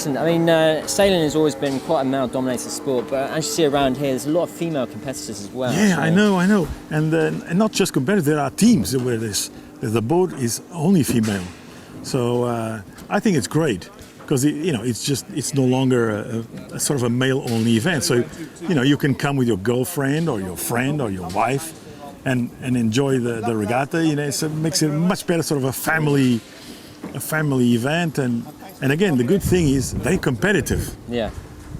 Listen, I mean, sailing has always been quite a male-dominated sport, but as you see around here, there's a lot of female competitors as well. Yeah, so. I know. And not just competitors, there are teams where the boat is only female. So I think it's great because it's no longer a sort of a male-only event. So you can come with your girlfriend or your friend or your wife and enjoy the regatta. It makes it much better, sort of a family event. And again, the good thing is very competitive. Yeah.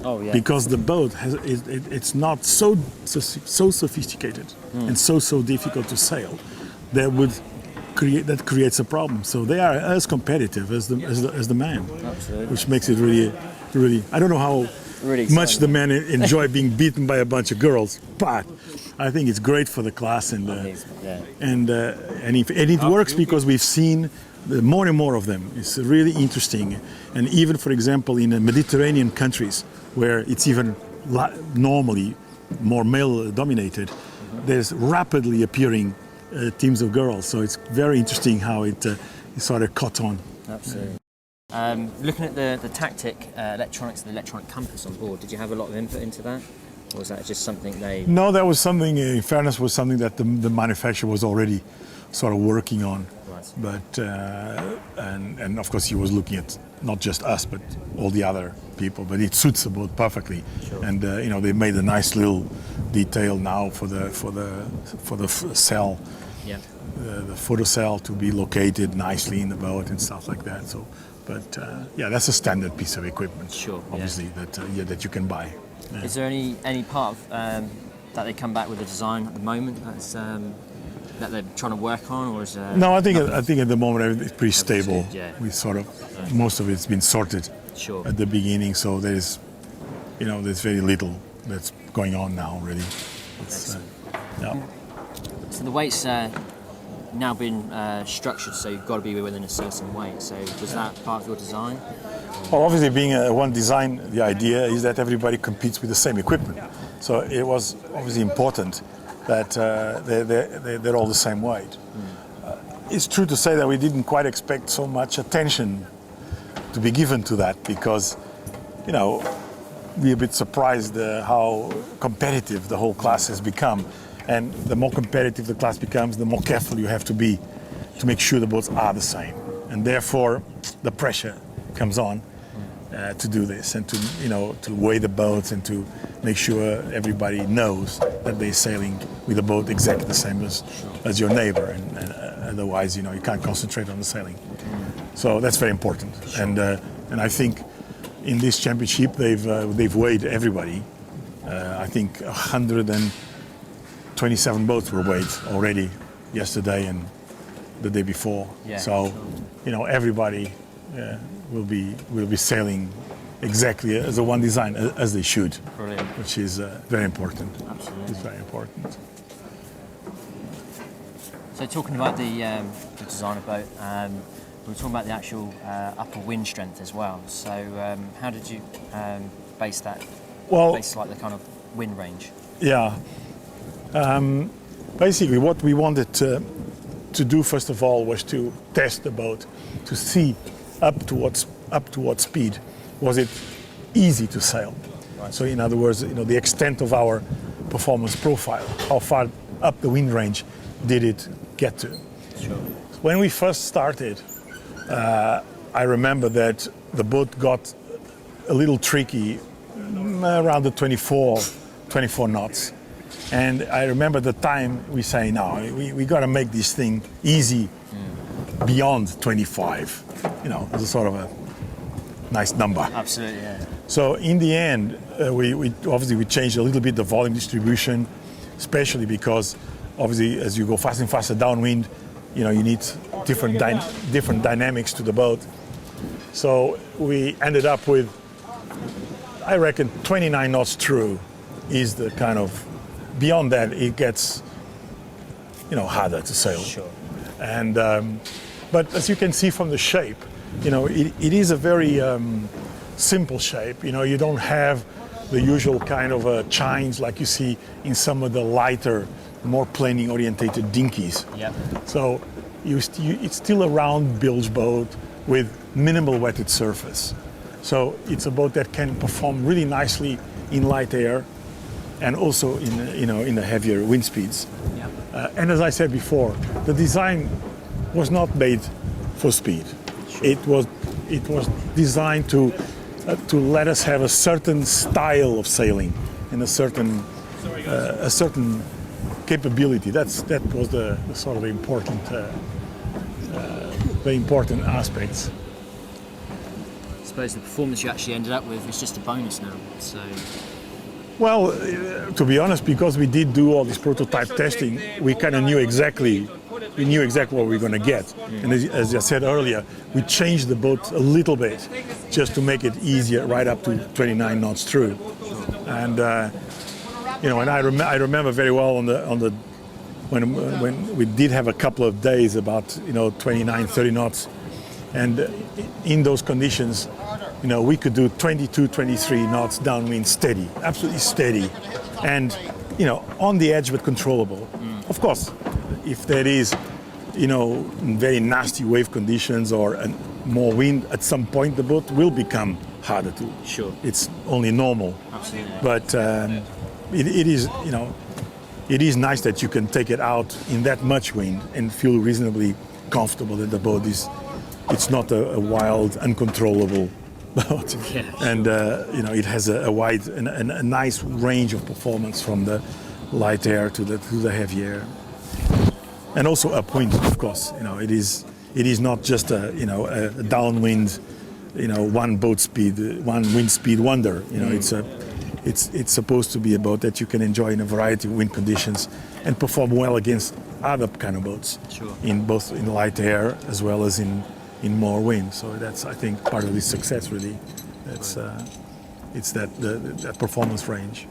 Oh yeah. Because the boat it's not so sophisticated and so difficult to sail. That creates a problem. So they are as competitive as the man. Absolutely. Which makes it really. I don't know how much the men enjoy being beaten by a bunch of girls, but I think it's great for the class and it works because we've seen more and more of them. It's really interesting. And even, for example, in the Mediterranean countries where it's even normally more male-dominated, there's rapidly appearing teams of girls. So it's very interesting how it sort of caught on. Absolutely. Looking at the tactic, electronics, the electronic compass on board, did you have a lot of input into that? Or was that just something they... No, that was something, in fairness, was something that the manufacturer was already sort of working on. Right. But and of course he was looking at not just us but all the other people. But it suits the boat perfectly. Sure. And they made a nice little detail now for the cell, the photo cell to be located nicely in the boat and stuff like that. So, but that's a standard piece of equipment. Sure. Obviously that you can buy. Yeah. Is there any part of that they come back with a design at the moment that's that they're trying to work on, or is no? I think at the moment it's pretty stable. Good, yeah. We sort of most of it's been sorted at the beginning, so there's very little that's going on now really. So the weight's now been structured, so you've got to be within a certain weight. So was that part of your design? Well, obviously, being one design, the idea is that everybody competes with the same equipment. So it was obviously important that they're all the same weight. It's true to say that we didn't quite expect so much attention to be given to that because, we're a bit surprised how competitive the whole class has become. And the more competitive the class becomes, the more careful you have to be to make sure the boats are the same. And therefore, the pressure comes on to do this and to weigh the boats and to make sure everybody knows that they're sailing with a boat exactly the same as your neighbor, and otherwise you can't concentrate on the sailing. So that's very important. And I think in this championship they've weighed everybody. I think 127 boats were weighed already yesterday and the day before. Yeah, so everybody will be sailing exactly as a one design as they should. Brilliant. Which is very important. Absolutely. It's very important. So talking about the designer boat, we were talking about the actual upper wind strength as well. So how did you base that? Well, base like the kind of wind range. Yeah. Basically, what we wanted to do first of all was to test the boat to see up to what speed was it easy to sail. Right. So in other words, the extent of our performance profile, how far up the wind range did it get to. Sure. When we first started, I remember that the boat got a little tricky around the 24 knots. And I remember the time we say, no, we got to make this thing easy beyond 25. As a sort of a nice number. Absolutely, yeah. So in the end, we changed a little bit the volume distribution, especially because obviously as you go faster and faster downwind, you need different dynamics to the boat. So we ended up with, I reckon, 29 knots true is the kind of, beyond that it gets, harder to sail. Sure. And but as you can see from the shape, it is a very simple shape. You don't have the usual kind of chines like you see in some of the lighter, more planing orientated dinghies. Yeah. So it's still a round bilge boat with minimal wetted surface. So it's a boat that can perform really nicely in light air and also in the heavier wind speeds. Yeah. And as I said before, the design was not made for speed. It was designed to let us have a certain style of sailing and a certain capability. That was the sort of the important aspects. I suppose the performance you actually ended up with is just a bonus now. So. Well, to be honest, because we did do all this prototype testing, we kind of knew exactly what we were going to get. And as I said earlier, we changed the boat a little bit just to make it easier right up to 29 knots through. And and I remember very well when we did have a couple of days about 29, 30 knots, and in those conditions, we could do 22, 23 knots downwind steady, absolutely steady, and on the edge but controllable. Of course, if there is very nasty wave conditions or more wind, at some point the boat will become harder to. Sure. It's only normal. Absolutely. But it is nice that you can take it out in that much wind and feel reasonably comfortable that the boat it's not a wild, uncontrollable boat. Yeah, sure. And it has a wide and a nice range of performance from the light air to the heavy air. And also upwind, of course. It is not just a downwind, one wind speed wonder. It's supposed to be a boat that you can enjoy in a variety of wind conditions and perform well against other kind of boats. Sure. In both in light air as well as in more wind. So that's, I think, part of the success really. It's that performance range.